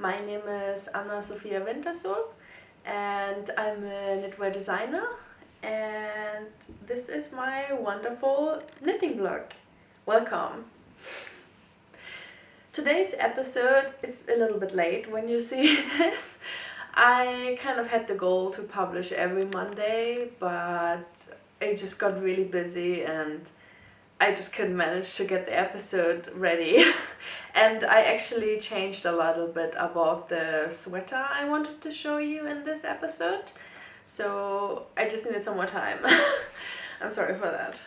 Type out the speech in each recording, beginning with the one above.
My name is Anna-Sofia and I'm a knitwear designer, and this is my wonderful knitting vlog. Welcome! Today's episode is a little bit late when you see this. I kind of had the goal to publish every Monday, but I just got really busy and I just couldn't manage to get the episode ready. And I actually changed a little bit about the sweater I wanted to show you in this episode. So I just needed some more time. I'm sorry for that.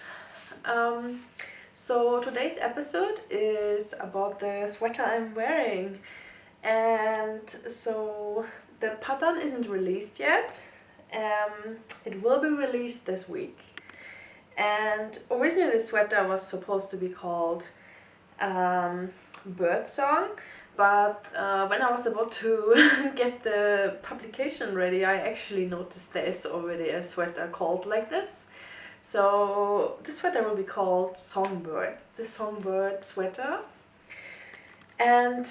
So today's episode is about the sweater I'm wearing. And so the pattern isn't released yet. It will be released this week. And originally the sweater was supposed to be called Bird Song, but when I was about to get the publication ready, I actually noticed there is already a sweater called like this. So this sweater will be called Songbird, the Songbird sweater. And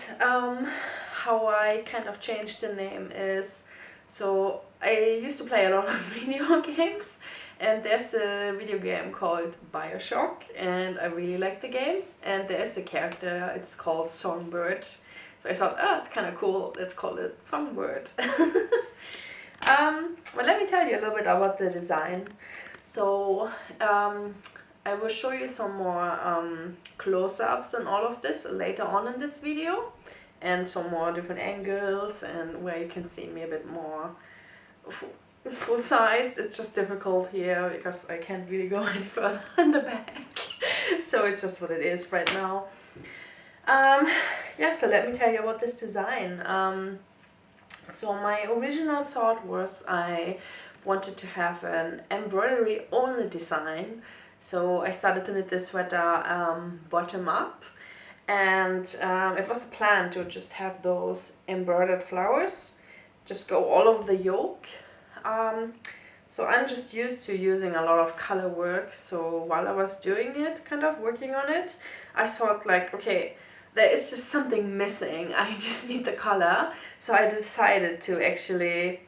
how I kind of changed the name is, so I used to play a lot of video games. And there's a video game called Beiroa, and I really like the game. And there's a character, it's called Songbird. So I thought, it's kind of cool, let's call it Songbird. Well, let me tell you a little bit about the design. So I will show you some more close-ups and all of this later on in this video. And some more different angles and where you can see me a bit more full size. It's just difficult here because I can't really go any further in the back. So it's just what it is right now. Yeah, so let me tell you about this design. So my original thought was I wanted to have an embroidery only design. So I started to knit this sweater bottom up. And it was the plan to just have those embroidered flowers just go all over the yoke. So I'm just used to using a lot of color work, so while I was doing it, kind of working on it, I thought like, okay, there is just something missing, I just need the color. So I decided to actually,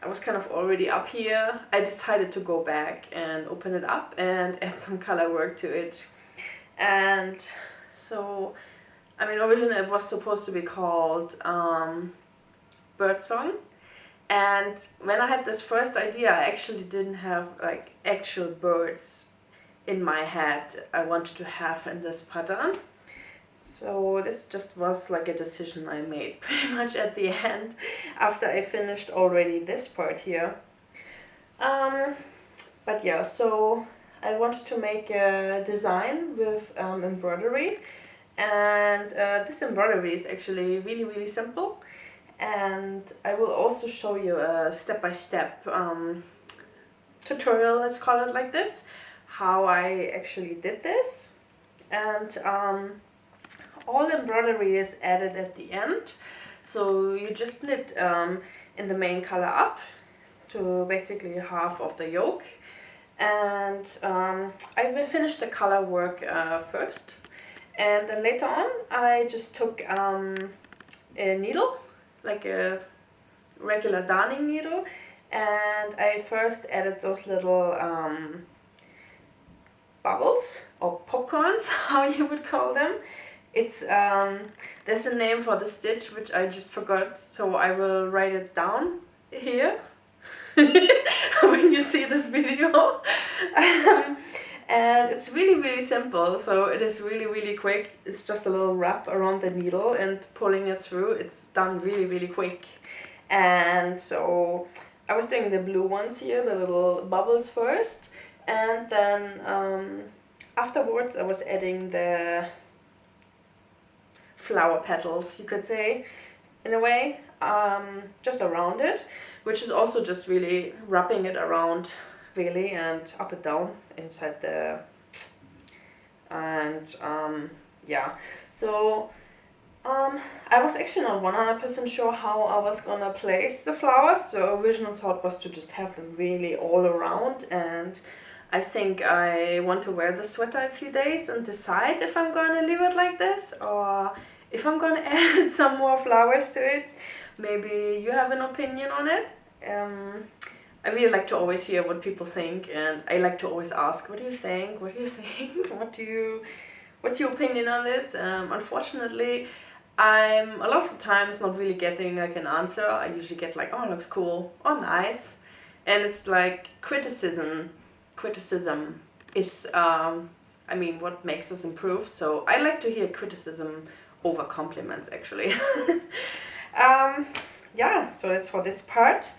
I was kind of already up here, I decided to go back and open it up and add some color work to it. And so, I mean, originally it was supposed to be called Bird Song. And when I had this first idea, I actually didn't have like actual birds in my head I wanted to have in this pattern. So this just was like a decision I made pretty much at the end after I finished already this part here. But yeah, so I wanted to make a design with embroidery, and this embroidery is actually really simple. And I will also show you a step-by-step tutorial, let's call it like this, how I actually did this. And all embroidery is added at the end, so you just knit in the main color up to basically half of the yoke. And I will finish the color work first, and then later on I just took a needle, like a regular darning needle, and I first added those little bubbles or popcorns, how you would call them. It's there's a name for the stitch which I just forgot, so I will write it down here when you see this video. And it's really simple, so it is really quick. It's just a little wrap around the needle and pulling it through. It's done really quick. And so I was doing the blue ones here, the little bubbles first, and then afterwards I was adding the flower petals, you could say, in a way, just around it, which is also just really wrapping it around really and up and down inside the, and yeah, so I was actually not 100% sure how I was gonna place the flowers. The original thought was to just have them really all around, and I think I want to wear the sweater a few days and decide if I'm gonna leave it like this or if I'm gonna add some more flowers to it. Maybe you have an opinion on it. I really like to always hear what people think, and I like to always ask, what do you think? What do you think? What's your opinion on this? Unfortunately, I'm a lot of the times not really getting like an answer. I usually get like, oh, it looks cool, oh, nice. And it's like criticism is, I mean, what makes us improve. So I like to hear criticism over compliments, actually. Yeah, so that's for this part.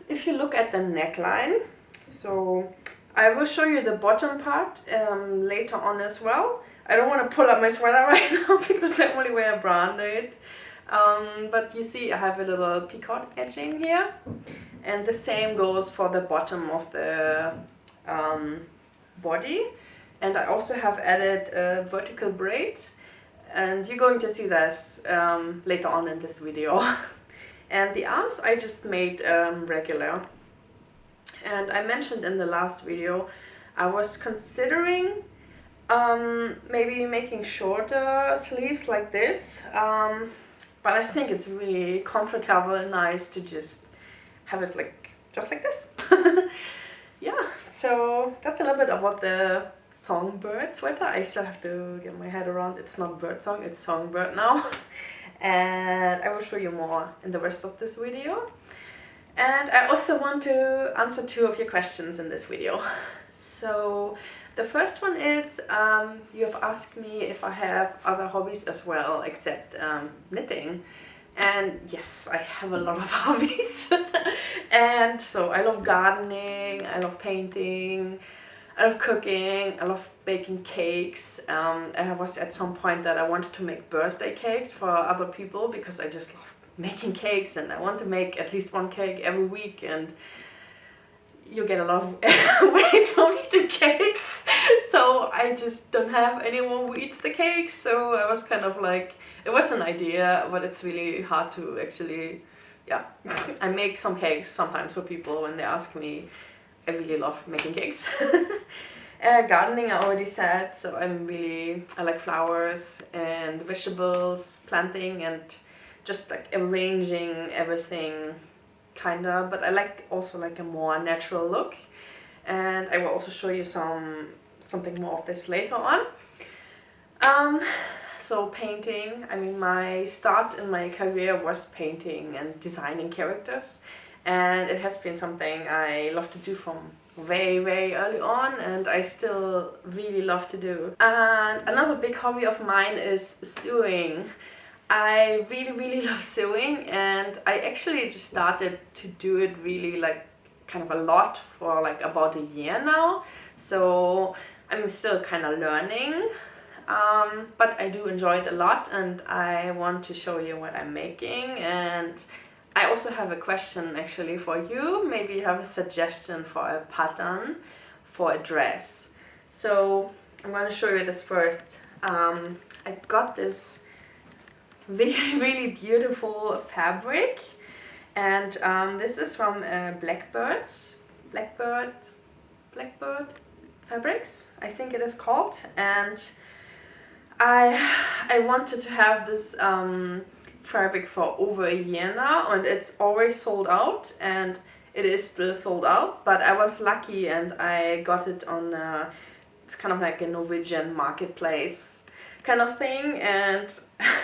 If you look at the neckline, so I will show you the bottom part later on as well. I don't want to pull up my sweater right now because I only wear a branded. But you see I have a little peacock edging here. And the same goes for the bottom of the body. And I also have added a vertical braid. And you're going to see this later on in this video. And the arms I just made regular. And I mentioned in the last video, I was considering maybe making shorter sleeves like this. But I think it's really comfortable and nice to just have it like just like this. Yeah, so that's a little bit about the Songbird sweater. I still have to get my head around. It's not bird song, it's Songbird now. And I will show you more in the rest of this video. And I also want to answer 2 of your questions in this video. So the first one is, you have asked me if I have other hobbies as well except knitting. And yes, I have a lot of hobbies. And so I love gardening, I love painting, I love cooking, I love baking cakes. I was at some point that I wanted to make birthday cakes for other people because I just love making cakes and I want to make at least 1 cake every week, and you get a lot of weight from eating cakes. So I just don't have anyone who eats the cakes. So I was kind of like, it was an idea, but it's really hard to actually, yeah. I make some cakes sometimes for people when they ask me. I really love making cakes. Gardening I already said, so I like flowers and vegetables, planting and just like arranging everything kinda, but I like also like a more natural look, and I will also show you something more of this later on. So painting, I mean, my start in my career was painting and designing characters, and it has been something I love to do from very early on, and I still really love to do. And another big hobby of mine is sewing. I really love sewing, and I actually just started to do it really like kind of a lot for like about a year now. So I'm still kind of learning, but I do enjoy it a lot, and I want to show you what I'm making. And I also have a question actually for you. Maybe you have a suggestion for a pattern for a dress. So I'm going to show you this first. I got this really beautiful fabric, and this is from Blackbird Fabrics, I think it is called. And I wanted to have this fabric for over a year now, and it's always sold out, and it is still sold out, but I was lucky and I got it on it's kind of like a Norwegian marketplace kind of thing. And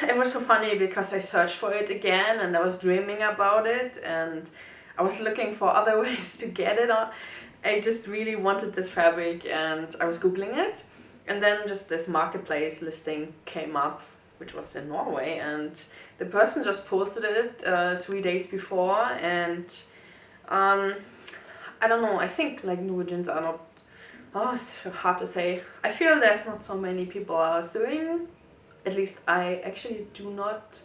it was so funny because I searched for it again, and I was dreaming about it, and I was looking for other ways to get it on. I just really wanted this fabric, and I was googling it, and then just this marketplace listing came up, which was in Norway, and the person just posted it 3 days before. And I don't know, I think like Norwegians are not, oh, it's hard to say. I feel there's not so many people are sewing. At least I actually do not.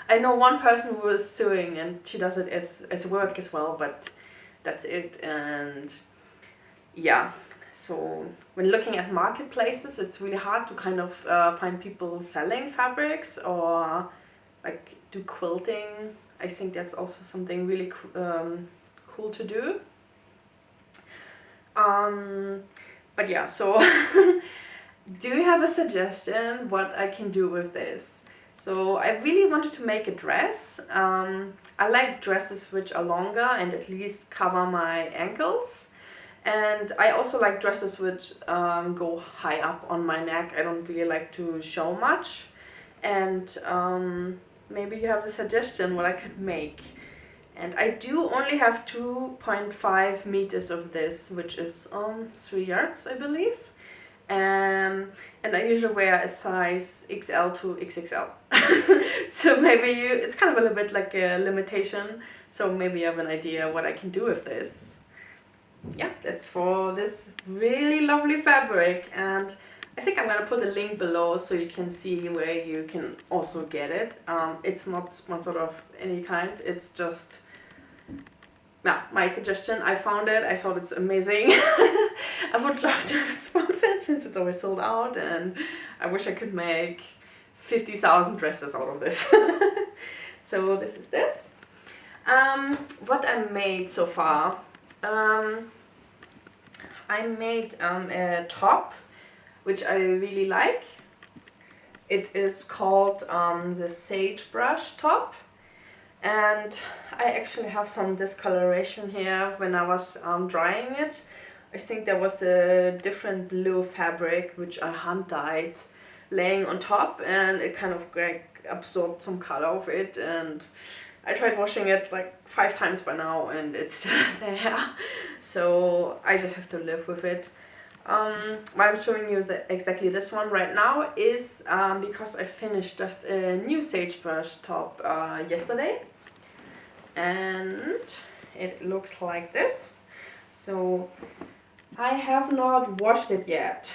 I know one person who is sewing, and she does it as work as well, but that's it. And yeah, so when looking at marketplaces, it's really hard to kind of find people selling fabrics or like do quilting. I think that's also something really cool to do. But yeah, so do you have a suggestion what I can do with this? So I really wanted to make a dress. I like dresses which are longer and at least cover my ankles. And I also like dresses which go high up on my neck. I don't really like to show much. And maybe you have a suggestion what I could make. And I do only have 2.5 meters of this, which is 3 yards, I believe. And I usually wear a size XL to XXL. So maybe it's kind of a little bit like a limitation. So maybe you have an idea what I can do with this. Yeah, that's for this really lovely fabric. And I think I'm gonna put a link below so you can see where you can also get it. It's not sponsored of any kind. It's just my suggestion. I found it. I thought it's amazing. I would love to have it sponsored since it's always sold out, and I wish I could make 50,000 dresses out of this. So this is this. What I made so far. I made a top which I really like. It is called the Sagebrush top. And I actually have some discoloration here when I was drying it. I think there was a different blue fabric which I hand dyed laying on top, and it kind of like absorbed some color of it, and I tried washing it like 5 times by now and it's still there. So I just have to live with it. Why I'm showing you exactly this one right now is because I finished just a new Sagebrush top yesterday. And it looks like this. So I have not washed it yet,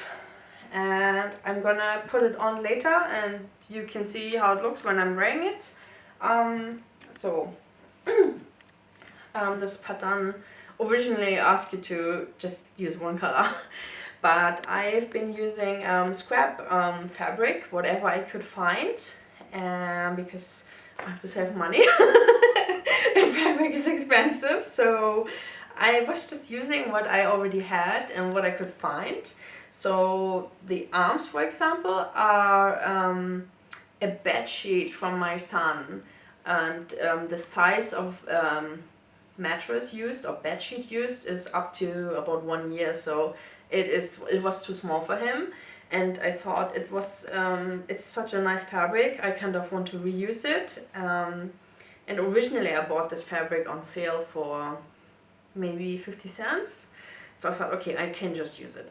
and I'm gonna put it on later and you can see how it looks when I'm wearing it. This pattern originally asked you to just use one color, but I've been using scrap fabric, whatever I could find, because I have to save money. And fabric is expensive, so I was just using what I already had and what I could find. So the arms, for example, are a bed sheet from my son, and the size of mattress used or bed sheet used is up to about 1 year, so it was too small for him. And I thought it was it's such a nice fabric, I kind of want to reuse it. And originally I bought this fabric on sale for maybe 50 cents. So I thought, okay, I can just use it.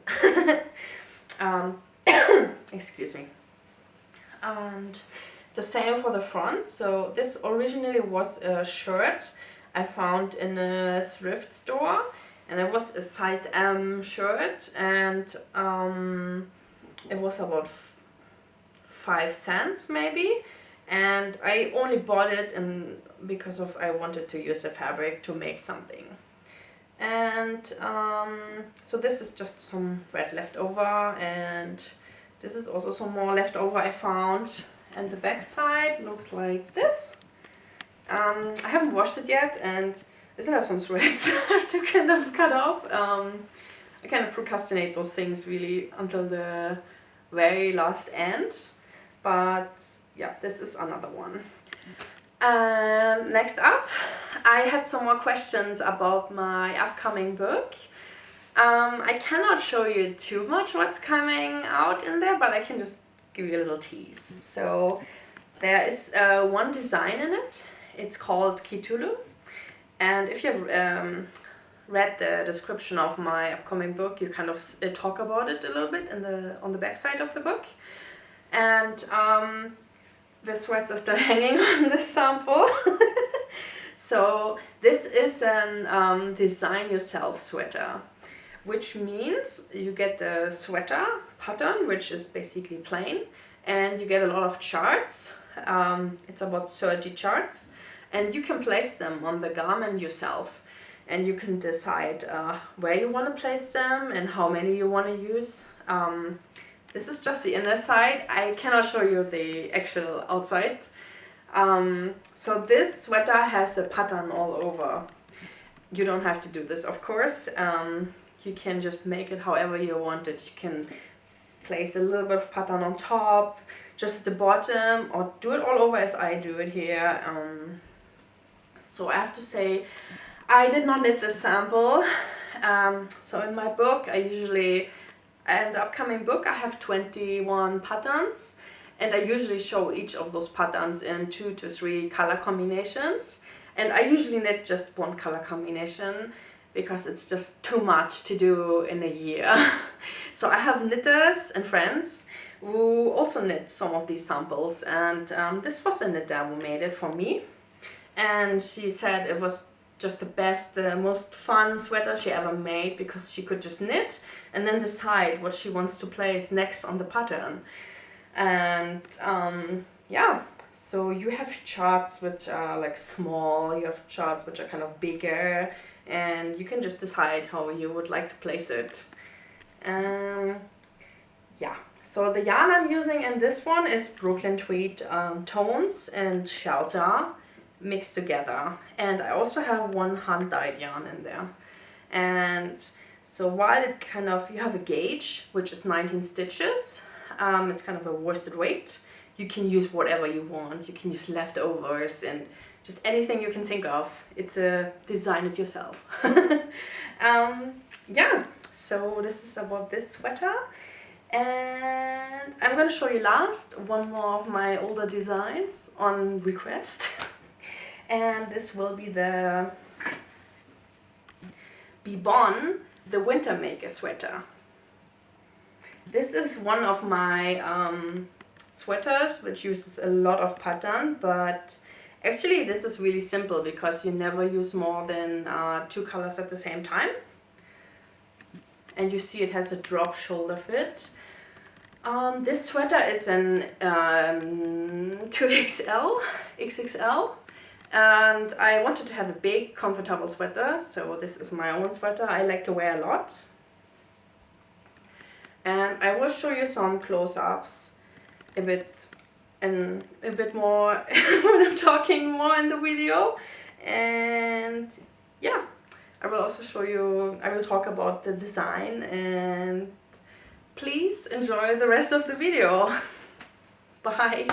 Excuse me. And the same for the front. So this originally was a shirt I found in a thrift store. And it was a size M shirt, and it was about 5 cents maybe. And I only bought it because I wanted to use the fabric to make something. And so this is just some red leftover, and this is also some more leftover I found. And the back side looks like this. I haven't washed it yet, and I still have some threads I have to kind of cut off. I kind of procrastinate those things really until the very last end. But yeah, this is another one. Next up, I had some more questions about my upcoming book. I cannot show you too much what's coming out in there, but I can just give you a little tease. So there is one design in it. It's called Kitulu. And if you've read the description of my upcoming book, you kind of talk about it a little bit on the back side of the book. And the threads are still hanging on this sample. So this is an design yourself sweater, which means you get the sweater pattern, which is basically plain, and you get a lot of charts. It's about 30 charts, and you can place them on the garment yourself, and you can decide where you want to place them and how many you want to use. This is just the inner side. I cannot show you the actual outside. So this sweater has a pattern all over. You don't have to do this, of course. You can just make it however you want it. You can place a little bit of pattern on top, just at the bottom, or do it all over as I do it here. So I have to say, I did not knit this sample. So in my book, in the upcoming book, I have 21 patterns, and I usually show each of those patterns in 2 to 3 color combinations. And I usually knit just one color combination because it's just too much to do in a year. So I have knitters and friends who also knit some of these samples, and this was a knitter who made it for me. And she said it was just the best, most fun sweater she ever made, because she could just knit and then decide what she wants to place next on the pattern. And yeah, so you have charts which are like small, you have charts which are kind of bigger, and you can just decide how you would like to place it. Yeah, so the yarn I'm using in this one is Brooklyn Tweed Tones and Shelter mixed together, and I also have one hand-dyed yarn in there. And so while it kind of, you have a gauge which is 19 stitches, it's kind of a worsted weight. You can use whatever you want. You can use leftovers and just anything you can think of. It's a design it yourself. Yeah, so this is about this sweater. And I'm gonna show you last one more of my older designs on request. And this will be the Bibon, the Winter Maker sweater. This is one of my sweaters which uses a lot of pattern, but actually this is really simple because you never use more than 2 colors at the same time. And you see it has a drop shoulder fit. This sweater is an 2XL, XXL. And I wanted to have a big, comfortable sweater, so this is my own sweater I like to wear a lot. And I will show you some close-ups a bit more when I'm talking more in the video. And yeah, I will also show you, I will talk about the design, and please enjoy the rest of the video. Bye!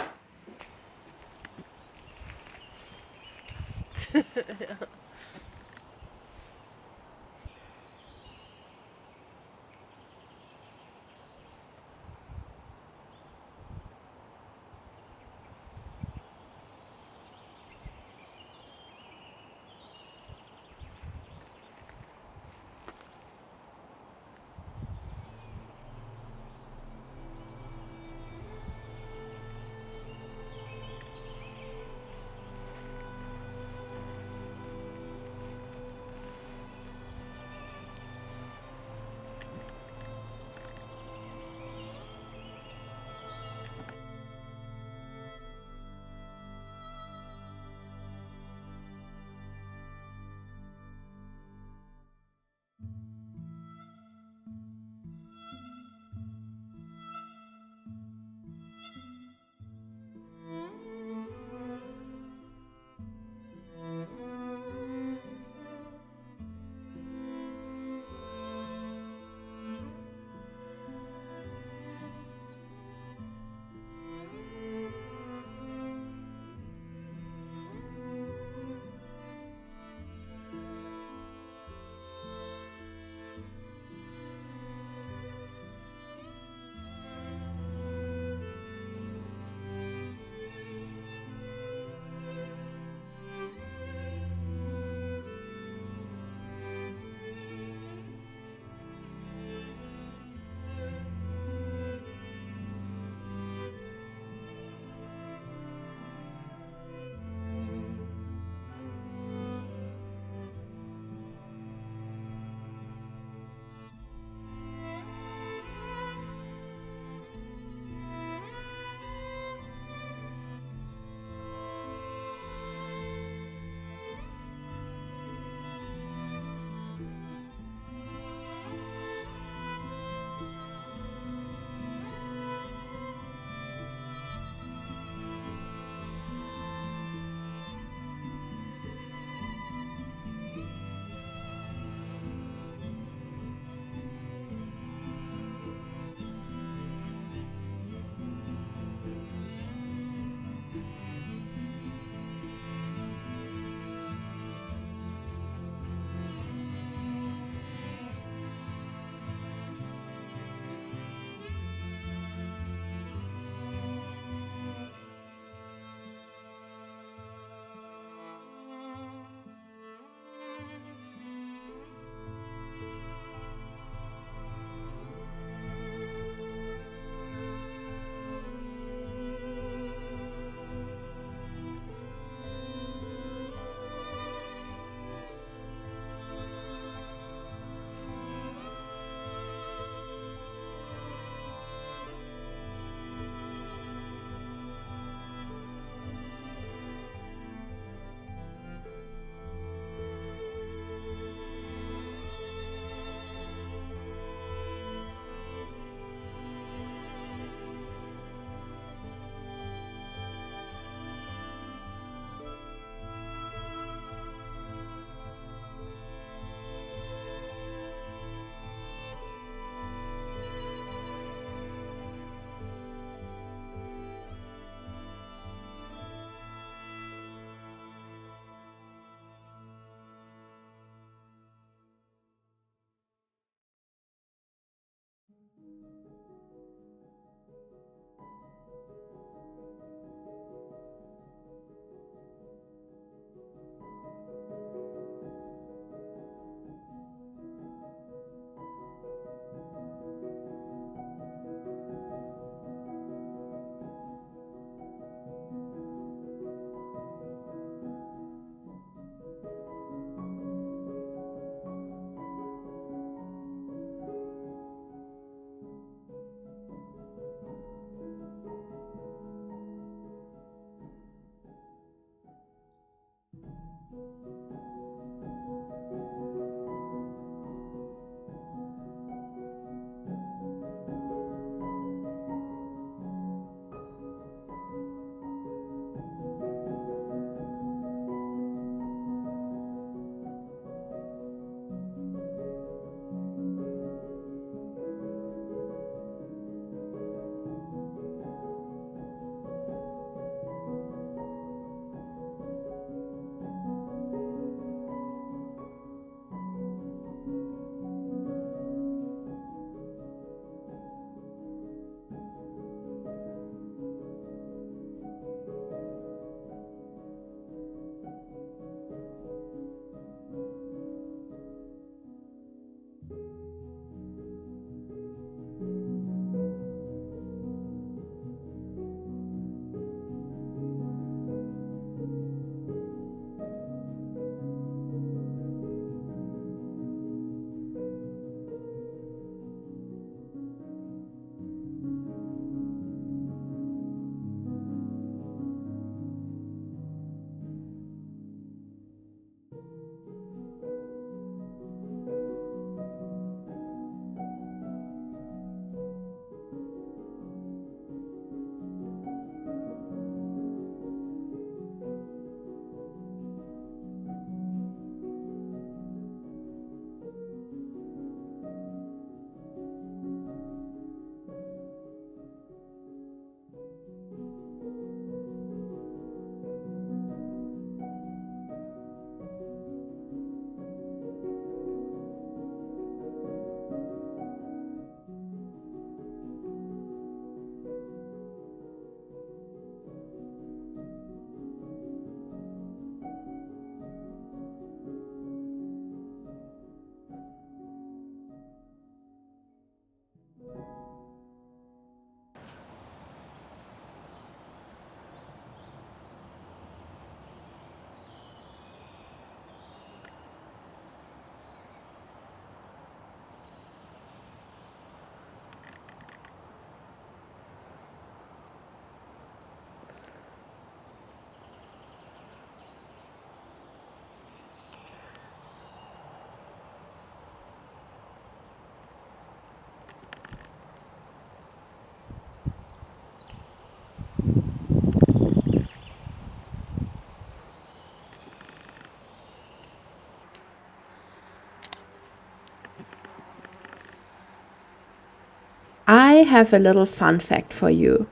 I have a little fun fact for you.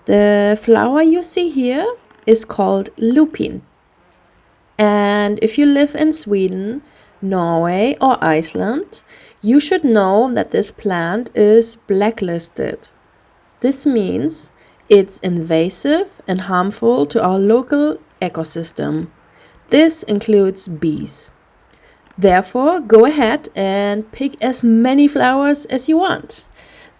The flower you see here is called lupine. And if you live in Sweden, Norway, or Iceland, you should know that this plant is blacklisted. This means it's invasive and harmful to our local ecosystem. This includes bees. Therefore, go ahead and pick as many flowers as you want.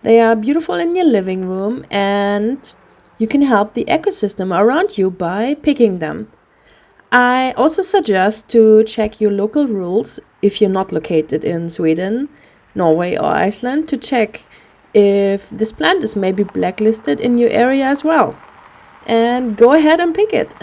They are beautiful in your living room and you can help the ecosystem around you by picking them. I also suggest to check your local rules if you're not located in Sweden, Norway, or Iceland to check if this plant is maybe blacklisted in your area as well. And go ahead and pick it.